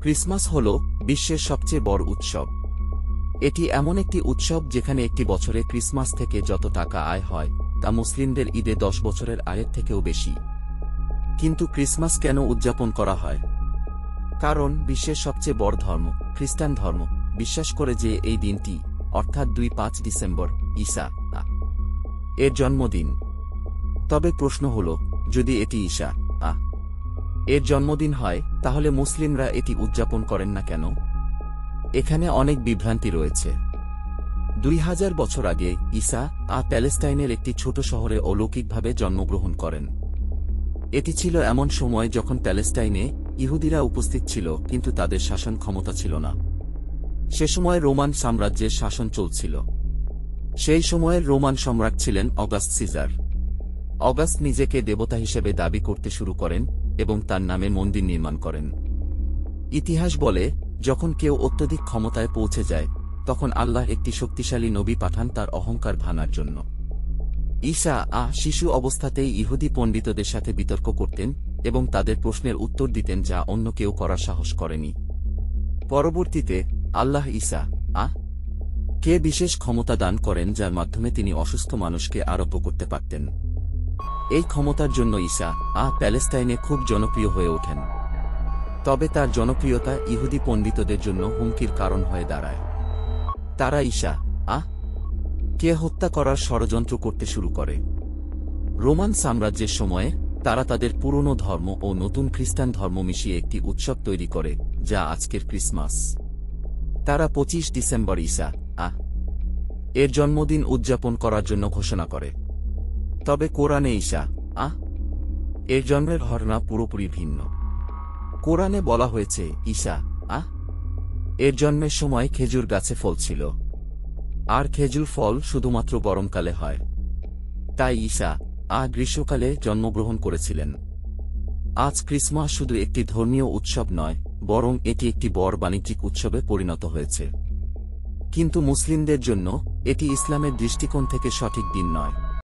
Christmas হল বিশ্বের সবচেয়ে বড় উৎসব। এটি এমন একটি উৎসব যেখানে একটি বছরে ক্রিসমাস থেকে যত টাকা আয় হয় তা মুসলিমদের ঈদে 10 বছরের আয়ের থেকেও বেশি। কিন্তু ক্রিসমাস কেন উদযাপন করা হয়? কারণ বিশ্বের সবচেয়ে বড় ধর্ম, খ্রিস্টান ধর্ম, বিশ্বাস করে যে এই দিনটি, অর্থাৎ 2-5 ডিসেম্বর, ঈসা এর জন্মদিন। তবে প্রশ্ন হল, যদি এটি ঈসা এর জন্মদিন হয় তাহলে মুসলিমরা এটি উদযাপন করেন না কেন? এখানে অনেক বিভ্রান্তি রয়েছে। 2000 বছর আগে ঈসা প্যালেস্টাইনের একটি ছোট শহরে অলৌকিকভাবে জন্মগ্রহণ করেন। এটি ছিল এমন সময় যখন প্যালেস্টাইনে ইহুদিরা উপস্থিত ছিল কিন্তু তাদের শাসন ক্ষমতা ছিল না। সে সময় রোমান সাম্রাজ্যের শাসন চলছিল। সেই সময়ের রোমান সম্রাট ছিলেন অগাস্ট সিজার। অগাস্ট নিজেকে দেবতা হিসেবে দাবি করতে শুরু করেন এবং তার নামে মন্দির নির্মাণ করেন। ইতিহাস বলে, যখন কেউ অত্যধিক ক্ষমতায় পৌঁছে যায় তখন আল্লাহ একটি শক্তিশালী নবী পাঠান তার অহংকার ভাঙার জন্য। ঈসা শিশু অবস্থাতেই ইহুদি পণ্ডিতদের সাথে বিতর্ক করতেন এবং তাদের প্রশ্নের উত্তর দিতেন যা অন্য কেউ করার সাহস করেনি। পরবর্তীতে আল্লাহ ঈসা কে বিশেষ ক্ষমতা দান করেন যার মাধ্যমে তিনি অসুস্থ মানুষকে আরোগ্য করতে পারতেন। এই ক্ষমতার জন্য ঈসা প্যালেস্টাইনে খুব জনপ্রিয় হয়ে ওঠেন। তবে তার জনপ্রিয়তা ইহুদি পণ্ডিতদের জন্য হুমকির কারণ হয়ে দাঁড়ায়। তারা ঈসা কে হত্যা করার ষড়যন্ত্র করতে শুরু করে। রোমান সাম্রাজ্যের সময়ে তারা তাদের পুরনো ধর্ম ও নতুন খ্রিস্টান ধর্ম মিশিয়ে একটি উৎসব তৈরি করে যা আজকের ক্রিসমাস। তারা 25 ডিসেম্বর ঈসা এর জন্মদিন উদযাপন করার জন্য ঘোষণা করে। তবে কোরআনে ঈসা এর জন্মের ঘটনা পুরোপুরি ভিন্ন। কোরআনে বলা হয়েছে ঈসা এর জন্মের সময় খেজুর গাছে ফল ছিল, আর খেজুর ফল শুধুমাত্র গরমকালে হয়। তাই ঈসা গ্রীষ্মকালে জন্মগ্রহণ করেছিলেন। আজ ক্রিসমাস শুধু একটি ধর্মীয় উৎসব নয়, বরং এটি একটি বড় বাণিজ্যিক উৎসবে পরিণত হয়েছে। কিন্তু মুসলিমদের জন্য এটি ইসলামের দৃষ্টিকোণ থেকে সঠিক দিন নয়।